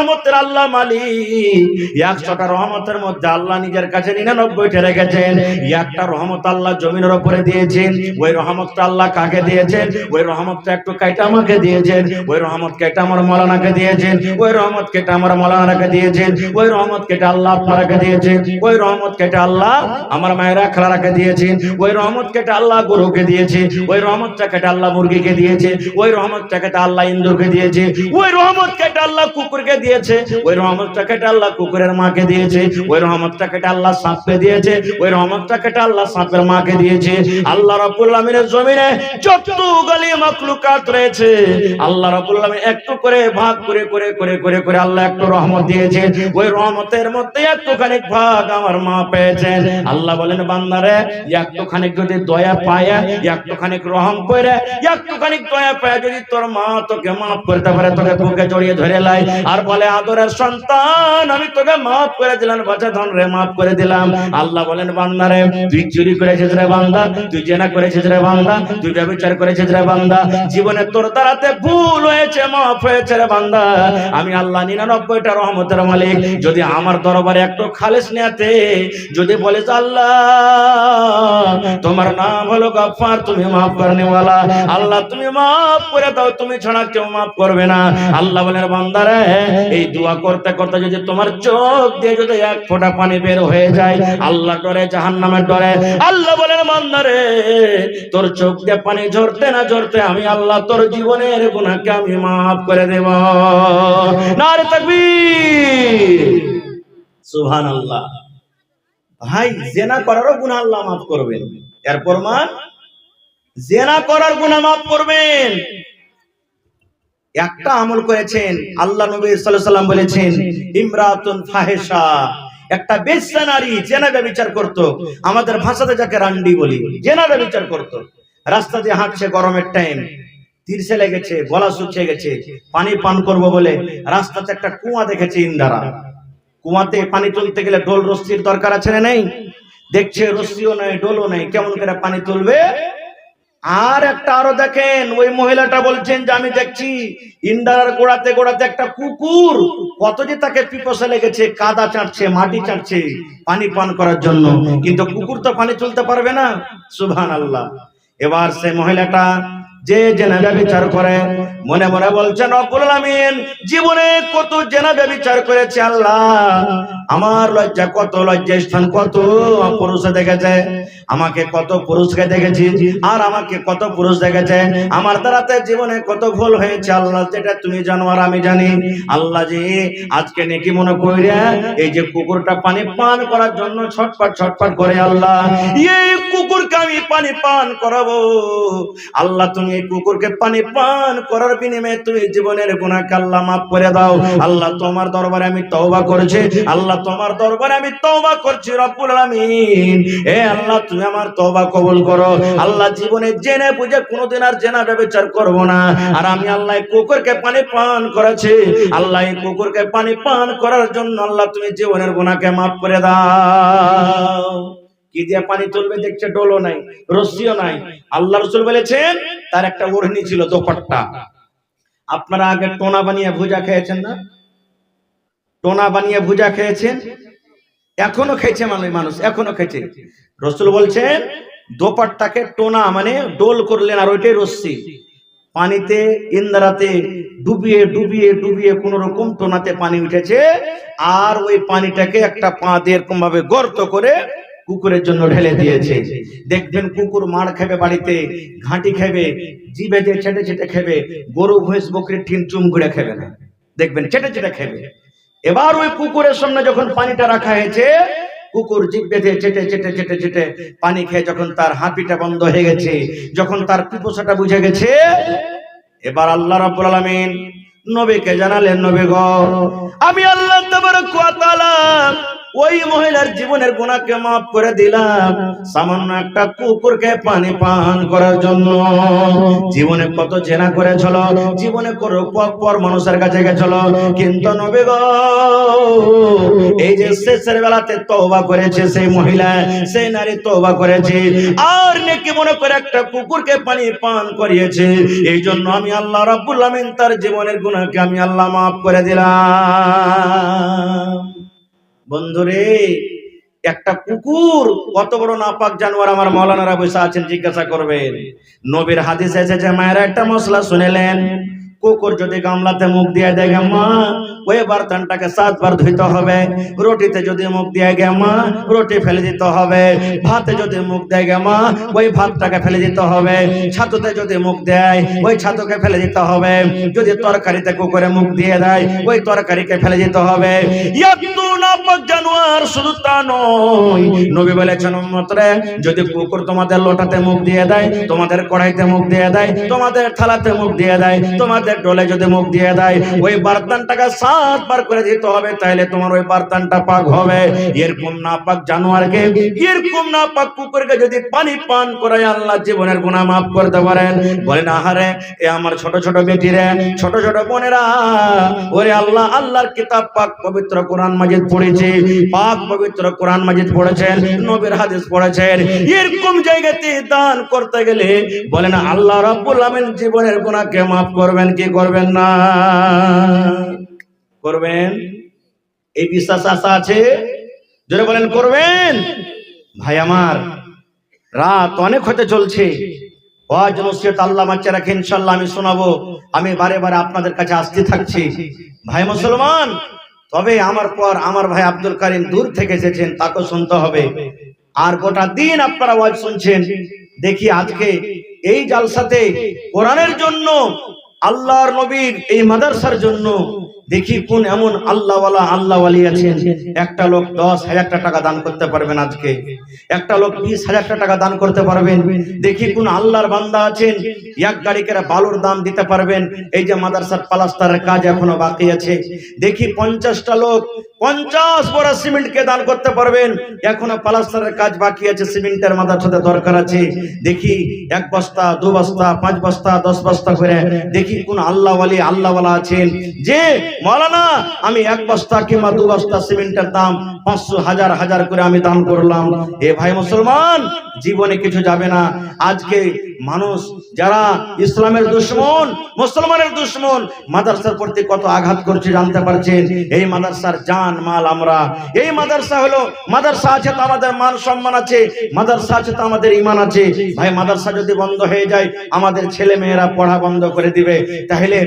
রহমতের আল্লাহ মালিক। 100টা রহমতের মধ্যে আল্লাহ নিজের কাছে 99টা রেখেছেন। একটা রহমত আল্লাহ জমিনের উপরে দিয়েছেন, ওই রহমতটা আল্লাহ কাকে দিয়েছেন? ওই রহমতটা একটু কাইটা আমাকে দিয়েছেন, ওই রহমত কেটে আমার মাওলানাকে দিয়েছেন, ওই রহমত কেটে আমার মাওলানাকে দিয়েছেন, ওই রহমত কেটে আল্লাহ আপনাকে দিয়েছেন, ওই রহমত কেটে আল্লাহ আমার মায়েরা খালারাকে দিয়েছেন, ওই রহমত কেটে আল্লাহ গরুকে দিয়েছে, ওই রহমতটা কেটে আল্লাহ মুরগিকে দিয়েছে, ওই রহমতটা কেটে আল্লাহ ইন্দুরকে দিয়েছে, ওই রহমত কেটে আল্লাহ কুকুরকে দিয়েছে, ওই রহমতটা কেটে আল্লাহ কুকুরের মাকে দিয়েছে, ওই রহমতটা কেটে আল্লাহ সাপকে দিয়েছে, ওই রহমতটা কেটে আল্লাহ সাপের মাকে দিয়েছে। আল্লাহ রাব্বুল আলামিনের জমিনে যত গালি মাখলুকাত রয়েছে, আল্লাহ রাব্বুল আলামিন একটু করে ভাগ করে করে করে করে করে আল্লাহ একটু রহমত দিয়েছে। ওই রহমতের মধ্যে একটুখানি ভাগ আমার মা পেয়েছেন। আল্লাহ বলেন, বান্দারে একটুখানি যদি দয়া পায়, একটুখানি রহম করে, একটুখানি দয়া পায় যদি তোর মা তোকে মাফ করতে পারে, তোকে বুকে জড়িয়ে ধরে লাই আর বলে, আদরের সন্তান আমি তোকে মাফ করে দিলাম, বাচ্চা ধন রে মাফ করে দিলাম। আল্লাহ বলেন, বান্দারে তুই চুরি করেছিস রে বান্দা, তুই জেনা করেছিস রে বান্দা, তুই ব্যভিচার করেছিস রে বান্দা, জীবনে তোর দ্বারাতে ভুল হয়েছে, মাফ হয়েছে রে বান্দা। আমি আল্লাহ 99টা রহমতের মালিক। যদি আমার দরবারে একটু খালেস নিয়াতে যদি বলিস, আল্লাহ তোমার নাম হলো গফফার, তুমি মাফ করনে ওয়ালা, আল্লাহ তুমি মাফ করে দাও, তুমি ছাড়া কেউ মাফ করবে না। আল্লাহ বলেন, বান্দারে এই দোয়া করতে করতে যদি তোমার চোখ দিয়ে যদি এক ফোঁটা পানি বের হয়ে যায়, আল্লাহ ডরে, জাহান্নামের ডরে, আল্লাহ বলেন, বান্দারে তোর চোখ দিয়ে পানি ঝরতে না ঝরতে আমি আল্লাহ তোর জীবনের গুনাহকে আমি মাফ করে দেব। নারে তাকবীর, সুবহানাল্লাহ। ভাই জেনা করারও গুনাহ আল্লাহ মাফ করবেন, এর প্রমাণ জেনা করার গুনাহ মাফ করবেন। একটা আমল করেছেন, আল্লাহ নবী সাল্লাল্লাহু আলাইহি সাল্লাম বলেছেন, ইমরাতুন ফাহিশা, একটা বেশ্যা নারী জেনা ব্যভিচার করত, আমাদের ভাষাতে যাকে রান্ডি বলি, জেনা ব্যভিচার করত। রাস্তা দিয়ে হাঁটছে, গরমের টাইম, তিরছে লেগেছে, গলা শুকিয়ে গেছে, পানি পান করব বলে রাস্তাতে একটা কুয়া দেখেছে ইন্দারা। কুয়াতে পানি তুলতে গেলে ডোল রস্তির দরকার আছে না নেই? দেখছে রস্তিও নাই, ডোলও নাই, কেমন করে পানি তুলবে? আর একটা আরো দেখেন, ওই মহিলাটা বলছেন যে আমি দেখছি ইন্দারার গোড়াতে গোড়াতে একটা কুকুর, কত যে তাকে পিপাসা লেগেছে, কাদা চাটছে, মাটি চাটছে পানি পান করার জন্য, কিন্তু কুকুর তো পানি তুলতে পারবে না। সুবহানাল্লাহ। এবার সে মহিলাটা যে জেনা ব্যভিচার করে মনে মনে বলছেন, রব্বুল আলামিন জীবনে কত জেনা ব্যভিচার করেছে, আল্লাহ আমার লজ্জা কত, লজ্জা স্থান কত পুরুষে দেখেছে, আমাকে কত পুরুষকে দেখেছি আর আমাকে কত পুরুষ দেখেছে, আমার দ্বারাতে জীবনে কত ভুল হয়েছে আল্লাহ, যেটা তুমি জানো আর আমি জানি। আল্লাহ জি আজকে নেকি মনে কইরা এই যে কুকুরটা পানি পান করার জন্য ছটফট ছটফট করে, আল্লাহ এই কুকুরকে আমি পানি পান করাবো। আল্লাহ তুমি এই কুকুরকে পানি পান করার বিনিময়ে তুমি জীবনের গুনাহকে আল্লাহ মাফ করে দাও। আল্লাহ তোমার দরবারে আমি তওবা করছি, আল্লাহ তোমার দরবারে আমি তওবা করছি রব্বুল আলামিন। এ আল্লাহ তুমি আমার তওবা কবুল করো। আল্লাহ জীবনে জেনে বুঝে কোনোদিন আর জেনা ব্যভিচার করব না। আর আমি আল্লাহ এই কুকুরকে পানি পান করেছি, আল্লাহ এই কুকুরকে পানি পান করার জন্য আল্লাহ তুমি জীবনের গুনাহকে মাফ করে দাও। কি দিয়ে পানি তুলবে? দেখছে ডোলও নাই, রস্সিও নাই। আল্লাহ রাসূল বলেছেন তার একটা ওড়নি ছিল, দোপাট্টা। আপনারা আগে টোনা বানিয়ে ভুজা খেয়েছেন না? টোনা বানিয়ে ভুজা খেয়েছেন? এখনো খেয়েছে মানুষ, এখনো খেয়েছে। রাসূল বলছেন দোপাট্টাকে টোনা মানে ডোল করলেন, আর ওইটাই রস্সি, পানিতে ইন্দারাতে ডুবিয়ে ডুবিয়ে ডুবিয়ে কোন রকম টোনাতে পানি উঠেছে, আর ওই পানিটাকে একটা পা দিয়ে এরকম ভাবে গর্ত করে কুকুরের জন্য ঢেলে দিয়েছে। দেখবেন কুকুর মার খাবে, বাড়িতে ঘাঁটি খাবে, জিভে দিয়ে ছেটে ছেটে খাবে, গরু ভৈঁস বকরির ঠিন চুম করে খাবে না, দেখবেন ছেটে ছেটে খাবে। এবার ওই কুকুরের সামনে যখন পানিটা রাখা হয়েছে, কুকুর জিভ বেঁধে চেটে চেটে চেটে চেটে পানি খেয়ে যখন তার হাঁপিটা বন্ধ হয়ে গেছে, যখন তার পিপাসাটা বুঝে গেছে, এবার আল্লাহ রাব্বুল আলামিন নবীকে জানালেন, নবী গো আমি আল্লাহ তাবারক ওয়া তাআলা ওই মহিলার জীবনের গুনাহকে মাফ করে দিলাম সামান্য একটা কুকুরকে পানি পান করার জন্য। জীবনে কত জেনা করেছিল, জীবনে পর মানুষের কাছে গেছিল, কিন্তু নবী গো এই যে শেষের বেলাতে তওবা করেছে সেই মহিলা, সেই নারী তওবা করেছে আর নেকি মনে করে একটা কুকুরকে পানি পান করিয়েছে। এই জন্য আমি আল্লাহ রাব্বুল আমিন তার জীবনের গুনাহকে আমি আল্লাহ মাফ করে দিলাম। বন্ধুরে, একটা কুকুর কত বড় নাপাক জানোয়ার আমার মাওলানারা বসে আছেন, জিজ্ঞাসা করবেন। নবীর হাদিস এসেছে, মায়েরা একটা মশলা শুনেলেন, কুকুর যদি গামলাতে মুখ দিয়ে দেয় মা, ওই বার্তানটাকে 7 বার ধুইতে হবে। রুটিতে যদি মুখ দিয়ে গে মা, রুটি ফেলে দিতে হবে। ভাতে যদি মুখ দেয় গে মা, ওই ভাতটাকে ফেলে দিতে হবে। ছাতুতে যদি মুখ দেয়, ওই ছাতুকে ফেলে দিতে হবে। যদি তরকারিতে কুকুরে মুখ দিয়ে দেয়, ওই তরকারিকে ফেলে দিতে হবে। এত নাপাক জানোয়ার, শুধু তা নয়, নবী বলেছেন উম্মতরে, যদি কুকুর তোমাদের লোটাতে মুখ দিয়ে দেয়, তোমাদের কড়াইতে মুখ দিয়ে দেয়, তোমাদের থালাতে মুখ দিয়ে দেয়, তোমাদের ডলে যদি মুখ দিয়ে দেয়, ওই বার্তানটাকে 7 বার করে দিতে হবে, তাহলে তোমার ওই বার্তানটা পাক হবে। এরকম নাপাক জানোয়ারকে, এরকম নাপাক কুকুরকে যদি পানি পান করায় আল্লাহ জীবনের গুনাহ মাফ করতে পারেন। বলেন আহারে, এ আমার ছোট ছোট বেটিরা, ছোট ছোট বোনেরা, ওরে আল্লাহ, আল্লাহর কিতাব পাক পবিত্র কোরআন মাজিদ পড়েছে, পাক পবিত্র কোরআন মাজিদ পড়েছেন, নবীর হাদিস পড়েছেন। এরকম জায়গাতে দান করতে গেলে বলেন আল্লাহ রাব্বুল আমিন জীবনের গুনাহকে মাফ করবেন কি করবেন না? করবেন। এই বিশ্বাস আশা আছে? জোরে বলেন করবেন। ভাই আমার, রাত অনেক হতে চলছে, ওয়াজ নসিহত আল্লাহ বাঁচা রাখে, ইনশাআল্লাহ আমি শোনাবো। আমি বারে বারে আপনাদের কাছে আসতে থাকছি ভাই মুসলমান। তবে আমার পর আমার ভাই আব্দুল কারিম দূর থেকে এসেছেন, তাকে শুনতে হবে। আর গোটা দিন আপনারা ওয়াজ শুনছেন। দেখি আজকে এই জালসাতে কোরআনের জন্য, আল্লাহর নবীর এই মাদ্রাসার জন্য দেখি কোন এমন আল্লাহওয়ালা আল্লাহওয়ালি আছেন। একটা লোক 10,000 টাকা দান করতে পারবেন, আজকে একটা লোক 20,000 টাকা দান করতে পারবেন। দেখি কোন আল্লাহর বান্দা আছেন এক গাড়ি করে বালুর দাম দিতে পারবেন। এই যে মাদ্রাসার প্লাস্টারের কাজ এখনো বাকি আছে, দেখি 50টা লোক 50 বড় সিমেন্টকে দান করতে পারবেন। এখনো প্লাস্টারের কাজ বাকি আছে, সিমেন্টের মাদ্রাসাতে দরকার আছে। দেখি 1 বস্তা 2 বস্তা 5 বস্তা 10 বস্তা করে দেখি কোন আল্লাহওয়ালি আল্লাহওয়ালা আছেন যে মাওলানা আমি 1 বস্তা কিংবা 2 বস্তা সিমেন্টের দাম 500 হাজার হাজার করে আমি দান করলাম। এ ভাই মুসলমান, জীবনে কিছু যাবে না। আজকে মানুষ যারা ইসলামের দুশমন, মুসলমানের দুশমন, মাদ্রাসার প্রতি কত আঘাত করছে জানতে পারছেন। এই মাদ্রাসার জান মাল আমরা। এই মাদ্রাসা হলো, মাদ্রাসা আছে তো আমাদের মান সম্মান আছে, মাদ্রাসা আছে তো আমাদের ঈমান আছে। ভাই মাদ্রাসা যদি বন্ধ হয়ে যায়, আমাদের ছেলে মেয়েরা পড়া বন্ধ করে দিবে। তাহলে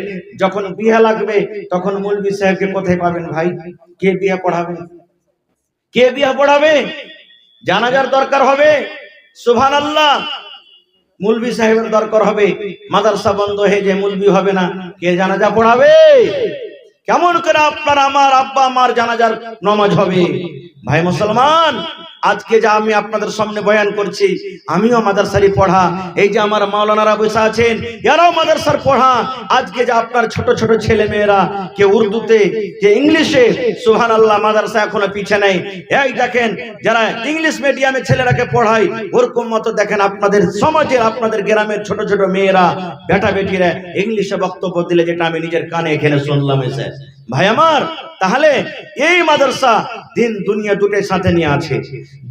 যখন বিয়ে লাগবে তখন মৌলভী সাহেবকে কোথায় পাবেন ভাই? কে বিয়ে পড়াবে? কে বিয়ে পড়াবে? জানাজার দরকার হবে, সুবহানাল্লাহ, মৌলভী সাহেবের দরকার হবে। মাদ্রাসা বন্ধ হয়ে যায়, মৌলভী হবে না, কে জানাজা পড়াবে? কেমন করে আপনার আমার আব্বা আমার জানাজার নামাজ হবে? ভাই মুসলমান, আজকে যা আমি আপনাদের সামনে বয়ান করছি, আমিও মাদ্রাসারই পড়া। এই যে আমার মাওলানারা বসে আছেন, এরাও মাদ্রাসার পড়া। আজকে যে আপনার ছোট ছোট ছেলে মেয়েরা, কে উর্দুতে, কে ইংলিশে, সুবহানাল্লাহ, মাদ্রাসা এখনো পিছে নেই। এই দেখেন, যারা ইংলিশ মিডিয়ামে ছেলেরাকে পড়ায়, ওরকম মতো দেখেন আপনাদের সমাজের, আপনাদের গ্রামের ছোট ছোট মেয়েরা, বেটা বেটিরা ইংলিশে বক্তব্য দিলে, যেটা আমি নিজের কানে এখানে শুনলাম এসে। ভাই আমার, তাহলে এই মাদ্রাসা দিন দুনিয়া দুটোর সাথে নিয়ে আছে,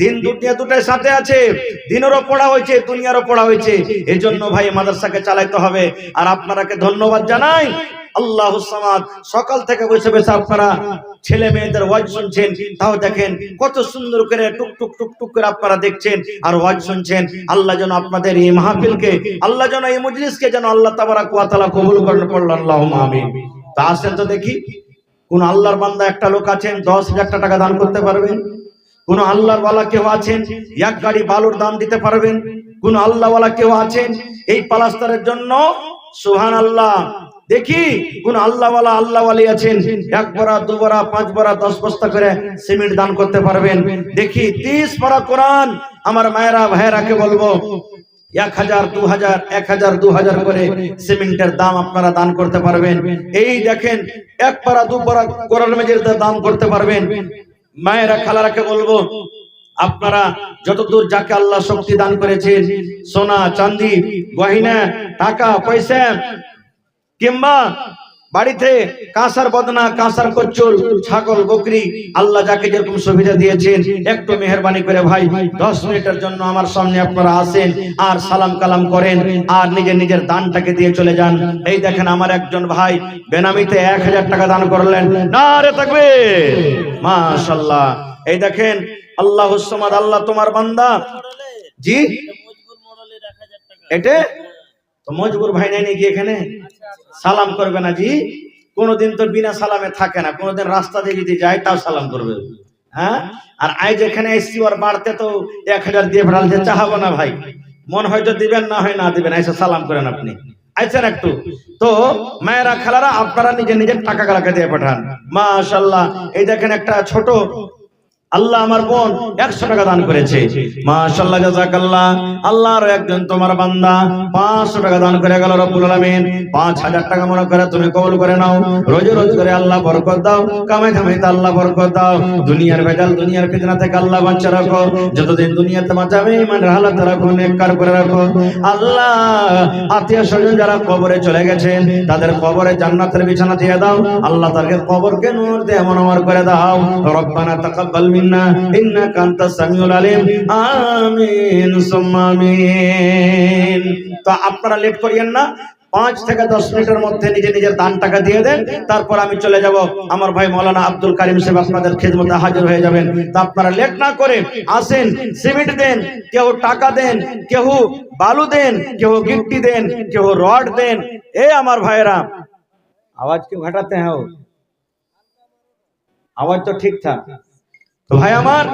দিন দুনিয়া দুটোর সাথে আছে। দিনেরও পড়া হয়েছে, দুনিয়ারও পড়া হয়েছে। এই জন্য ভাই মাদ্রাসাকে চালাইতে হবে। আর আপনারাকে ধন্যবাদ জানাই। আল্লাহুস সামাদ, সকাল থেকে বসে বসে আপনারা ছেলে মেয়েদের ওয়াজ শুনছেন, তাও দেখেন কত সুন্দর করে টুক টুক টুক টুক করে আপনারা দেখছেন আর ওয়াজ শুনছেন। আল্লাহ যেন আপনাদের এই মাহফিলকে, আল্লাহ যেন এই মজলিসকে যেন আল্লাহ তাবারাক ওয়া তাআলা কবুল করেন, পড়লাম আল্লাহুম্মা আমিন। তা আসেন তো দেখি, কোন আল্লাহর বান্দা একটা লোক আছেন 10,000 টাকা দান করতে পারবেন? কোন আল্লাহর ওয়ালা কেউ আছেন 1 গাড়ি বালুর দাম দিতে পারবেন? কোন আল্লাহ ওয়ালা কেউ আছেন এই প্লাস্টারের জন্য? সুবহানাল্লাহ। দেখি কোন আল্লাহ ওয়ালা আল্লাহ ওয়ালি আছেন 1 বড়া 2 বড়া 5 বড়া 10 বস্তা করে সিমেন্ট দান করতে পারবেন? দেখি 30 পারা কোরআন আমার মায়েরা ভাইয়েরাকে বলবো 1000 2000 1000 2000 করে সিমেন্টের দাম আপনারা দান করতে পারবেন। এই দেখেন 1 পারা 2 পারা কোরআন মাজিদের দাম করতে পারবেন। মায়েরা খালারাকে বলবো, আপনারা যতদূর যাকে আল্লাহ শক্তি দান করেছেন, সোনা চাঁদি গয়না টাকা পয়সা কিংবা বাড়িতে কাঁসার বদনা কাঁসার কচ্চল ছাগল বকরি আল্লাহ যাকে যেরকম সুবিধা দিয়েছেন, একটু মেহেরবানি করে ভাই 10 মিনিটের জন্য আমার সামনে আপনারা আসেন আর সালাম কালাম করেন আর নিজের নিজের দানটাকে দিয়ে চলে যান। এই দেখেন আমার একজন ভাই বেনামিতে 1000 টাকা দান করলেন, নারে তাকবীর, মাশাআল্লাহ। এই দেখেন আল্লাহুস সামাদ, আল্লাহ তোমার বান্দা। জি এটা তো মজবুর ভাই নাই নাকি এখানে সালাম করবে না? জি কোনদিন তো বিনা সালামে থাকে না, কোনদিন রাস্তা দিয়ে যদি যায় তাও সালাম করবে। হ্যাঁ, আর আজ এখানে এসছি ওর বাড়তে তো 1000 দিয়ে ফেরালতে চাহাবো না ভাই, মন হয়তো দিবেন না হয় না দিবেন, এসে সালাম করেন আপনি আইছেন একটু। তো মায়েরা খালারা আপনারা নিজে নিজের টাকা গালাকে দিয়ে পাঠান, মাশাআল্লাহ। এই দেখেন একটা ছোট আল্লাহ আমার বোন 100 টাকা দান করেছে, মাশাআল্লাহ জাযাকাল্লাহ। আল্লাহর একজন তোমার বান্দা 500 টাকা দান করে গেল, রব্বুল আলামিন 5000 টাকা মনে করে তুমি কবুল করে নাও। রোজ রোজ করে আল্লাহ বরকত দাও, কামাই কামাইতে আল্লাহ বরকত দাও, দুনিয়ার ভেজাল দুনিয়ার ফিতনা থেকে আল্লাহ বাঁচিয়ে রাখো, যতদিন দুনিয়াতে বাঁচাবে ইমানের হালাতে রাখো, নেককার করে রাখো আল্লাহ। আত্মীয় স্বজন যারা কবরে চলে গেছেন তাদের কবরে জান্নাতের বিছানা দিয়ে দাও আল্লাহ, তাদের কবরকে নূর দিয়ে মনোহর করে দাও। রব্বানা তাকাব্বাল মিন্না ইন্নাকা আনতাস সামিউল আলিম, আমিন সুম্মা আমিন। তো আপনারা লেট করিয়েন না, 5 থেকে 10 মিনিটের মধ্যে নিজে নিজের দান টাকা দিয়ে দেন, তারপর আমি চলে যাব। আমার ভাই মাওলানা আব্দুল কারিম সাহেব আপনাদের খেদমতে হাজির হয়ে যাবেন। তা আপনারা লেট না করে আসেন, সিমেন্ট দেন, কেউ টাকা দেন, কেউ বালু দেন, কেউ গিট্টি দেন, কেউ রড দেন। এ আমার ভাইরা আওয়াজ কেউ ঘটাতে হ্যাঁ, আওয়াজ তো ঠিক থাক। তো ভাই আমার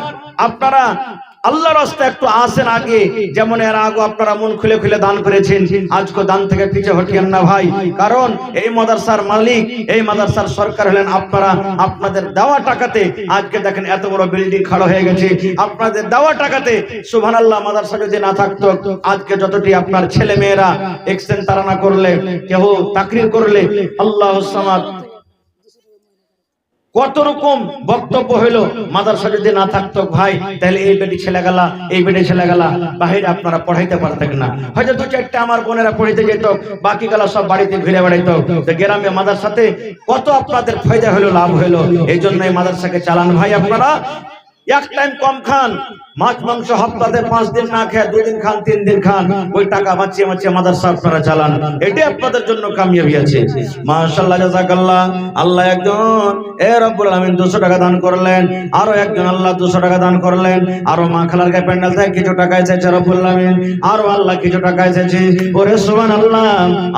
আপনারা আল্লাহর রাস্তায় একটু আসেন আগে, যেমন এর আগে আপনারা মন খুলে খুলে দান করেছেন, আজকে দান থেকে পিছে হটিয়েন না ভাই, কারণ এই মাদ্রাসার মালিক এই মাদ্রাসার সরকার হলেন আপনারা। আপনাদের দেওয়া টাকাতে আজকে দেখেন এত বড় বিল্ডিং খাড়া হয়ে গেছে, আপনাদের দেওয়া টাকাতে সুবহানাল্লাহ। মাদ্রাসা যদি না থাকতো আজকে যতটি আপনার ছেলে মেয়েরা এক্সটেন্ড তারা না করলে, কেউ তাকরির করলে, আল্লাহুস সামাদ কত রকম বক্তব্য হইলো, মাদ্রাসা যদি না থাকতো ভাই তাহলে এই বেটি ছেলে গেলা এই বেটি ছেলে গেলা বাহিরে আপনারা পড়াইতে পারতেন না, হয়তো 2-4টা আমার বোনেরা পড়িতে যেত, বাকি গেলা সব বাড়িতে ঘুরে বেড়াইতো। গ্রামে মাদ্রাসাতে কত আপনাদের ফায়দা হলো, লাভ হলো, এই জন্য এই মাদ্রাসাকে চালান ভাই। আপনারা এক টাইম কম খান, মাছ মাংস সপ্তাহে 5 দিন না খেয়ে 2 দিন খান 3 দিন খান, ওই টাকা বাঁচিয়ে বাঁচিয়ে মাদ্রাসা আপনারা চালান, এটাই আপনাদের জন্য কামিয়াবি আছে। মাশাআল্লাহ জাযাকাল্লাহ। আল্লাহ একজন এ রব্বুল আলামিন 200 টাকা দান করলেন, আরো একজন আল্লাহ 200 টাকা দান করলেন, আরো মা খালার গায়ে প্যান্ডেল থেকে কিছু টাকা এসেছে রব্বুল আলামিন, আরো আল্লাহ কিছু টাকা এসেছে, ওরে সুবহানাল্লাহ।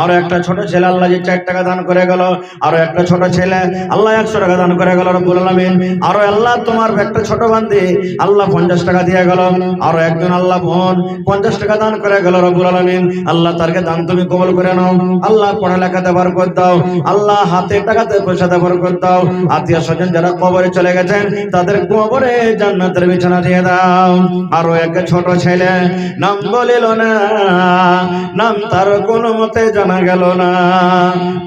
আরো একটা ছোট ছেলে আল্লাহ যে 4 টাকা দান করে গেল, আরো একটা ছোট ছেলে আল্লাহ 100 টাকা দান করে গেল রব্বুল আলামিন, আরো আল্লাহ তোমার একটা ছোট বান্দি আল্লাহ 50 টাকা দিয়ে গেল, আরো একজন আল্লাহ বোন 50 টাকা দান করে গেল রব্বুল আলামিন। আল্লাহ তারকে দান তুমি কবুল করে নাও, আল্লাহ পড়ালেখাতে বরকত দাও, আল্লাহ হাতে টাকাতে পয়সাতে বরকত দাও। আত্মীয় স্বজন যারা কবরে চলে গেছেন তাদের কবরে জান্নাতের বিছানা দিয়ে দাও। আরো এক ছোট ছেলে নাম বলিল না, নাম তার কোনো মতে জানা গেল না,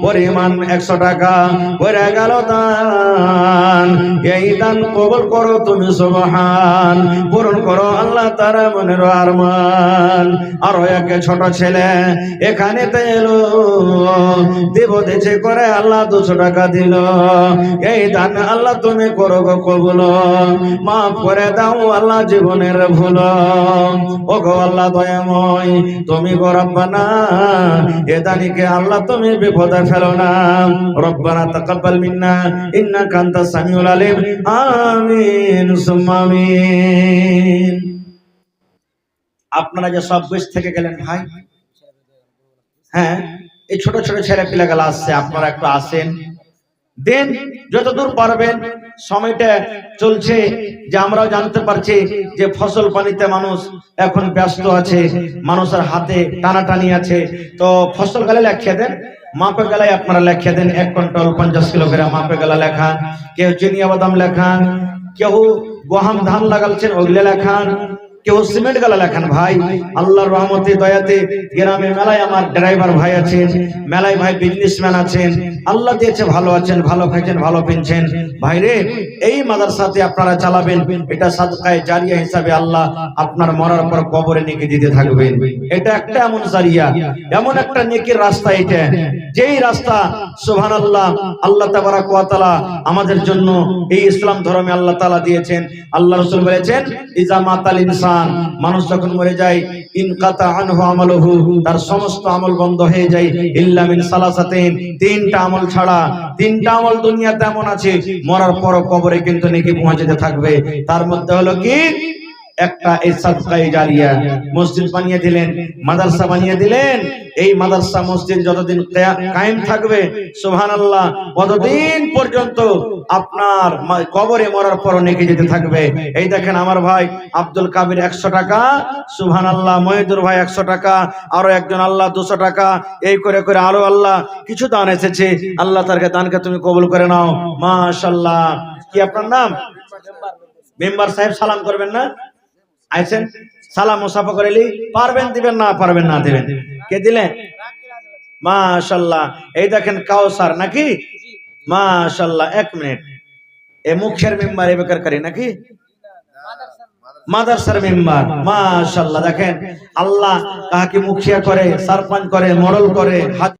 পরিমাণ 100 টাকা করে গেল দান, এই দান কবুল করো তুমি সুবহান, পূরণ করো আল্লাহ তার মনের আরমান। আরো এক ছোট ছেলে এখানে এলো, দেব দেছে করে আল্লাহ 200 টাকা দিল, এই দান আল্লাহ তুমি করো গো কবুল, মাফ করে দাও আল্লাহ জীবনের ভুল, ও গো আল্লাহ দয়াময় তুমি গো রব্বানা, এ দানিকে আল্লাহ তুমি বিপদে ফেলো না। রব্বানা তাকাব্বাল মিন্না ইন্নাকা আনতাস সামিউল আলিম, আমিন সুম্মা আমিন। আপনারা যে সব বয়স থেকে গেলেন ভাই, হ্যাঁ এই ছোট ছোট ছেলে পিলা গেলা আসছে, আপনারা একটু আসেন, দেন যতদূর পারবেন। সময়টা চলছে যে আমরাও জানতে পারছি যে ফসল পানিতে মানুষ এখন ব্যস্ত আছে, মানুষের হাতে টানাটানি আছে, তো ফসল গেলে লেখিয়ে দেন, মাপে গেলায় আপনারা লেখিয়ে দেন, 1 কুইন্টাল 50 কিলোগ্রাম মাপে গেলা লেখা, কেউ চিনিয়া বাদাম লেখান, কেউ গহম ধান লাগালছেন ওগুলো লেখান, কেউ সিমেন্ট গালা লেখেন ভাই। আল্লাহর রহমতে দয়াতে গ্রামে মেলায় আমার ড্রাইভার ভাই আছেন, মেলায় ভাই বিজনেসম্যান আছেন, আল্লাহ দিয়েছে ভালো আছেন, ভালো খাইছেন, ভালো পেনছেন। ভাইরে এই মাদ্রাসাতে আপনারা চালাবেন, এটা সাদকায়ে জারিয়া হিসাবে আল্লাহ আপনার মরার পর কবরে নেকি দিতে থাকবেন। এটা একটা এমন জারিয়া, এমন একটা নেকির রাস্তা এটা, যেই রাস্তা সুবহানাল্লাহ আল্লাহ তাবারাক ওয়া তাআলা আমাদের জন্য এই ইসলাম ধর্মে আল্লাহ তাআলা দিয়েছেন। আল্লাহ রাসূল বলেছেন ইজা মাতাল ইনসান, মানুষ যখন মরে যায়, ইনকাতা আনহু আমালুহু, তার সমস্ত আমল বন্ধ হয়ে যায়, ইল্লা মিন সালাসাতিন, তিনটা আমল ছাড়া। তিনটা আমল দুনিয়াতে এমন আছে মরার পর কবরে কিন্তু নেকি পৌঁছাতে থাকবে। তার মধ্যে হলো কি, একটা এই সাদকায়ে জারিয়া, মসজিদ বানিয়ে দিলেন, মাদ্রাসা বানিয়ে দিলেন। এই মাদ্রাসা মসজিদ যতদিন কায়েম থাকবে সুবহানাল্লাহ, ততদিন পর্যন্ত আপনার কবরে মরার পর নেকি যেতে থাকবে। এই দেখেন আমার ভাই আব্দুল কাবির 100 টাকা, সুবহানাল্লাহ মহিদুর ভাই 100 টাকা, আরো একজন আল্লাহ 200 টাকা, এই করে করে আরো আল্লাহ কিছু দান এসেছে। আল্লাহ তার দানকে তুমি কবুল করে নাও, মাশাআল্লাহ। কি আপনার নাম? মেম্বার সাহেব সালাম করবেন না? আইছেন সালাম মুসাফা করেলি, পারবেন দিবেন, না পারবেন না দিবেন। কে দিলেন? মাশাআল্লাহ। এই দেখেন কাউসার নাকি? মাশাআল্লাহ। 1 মিনিট, এ মুখের মেম্বার এ বেকারকারী নাকি? মাদ্রাসার মেম্বার, মাশাআল্লাহ। দেখেন আল্লাহ কাকে মুখিয়া করে, সারপঞ্চ করে, মডল করে।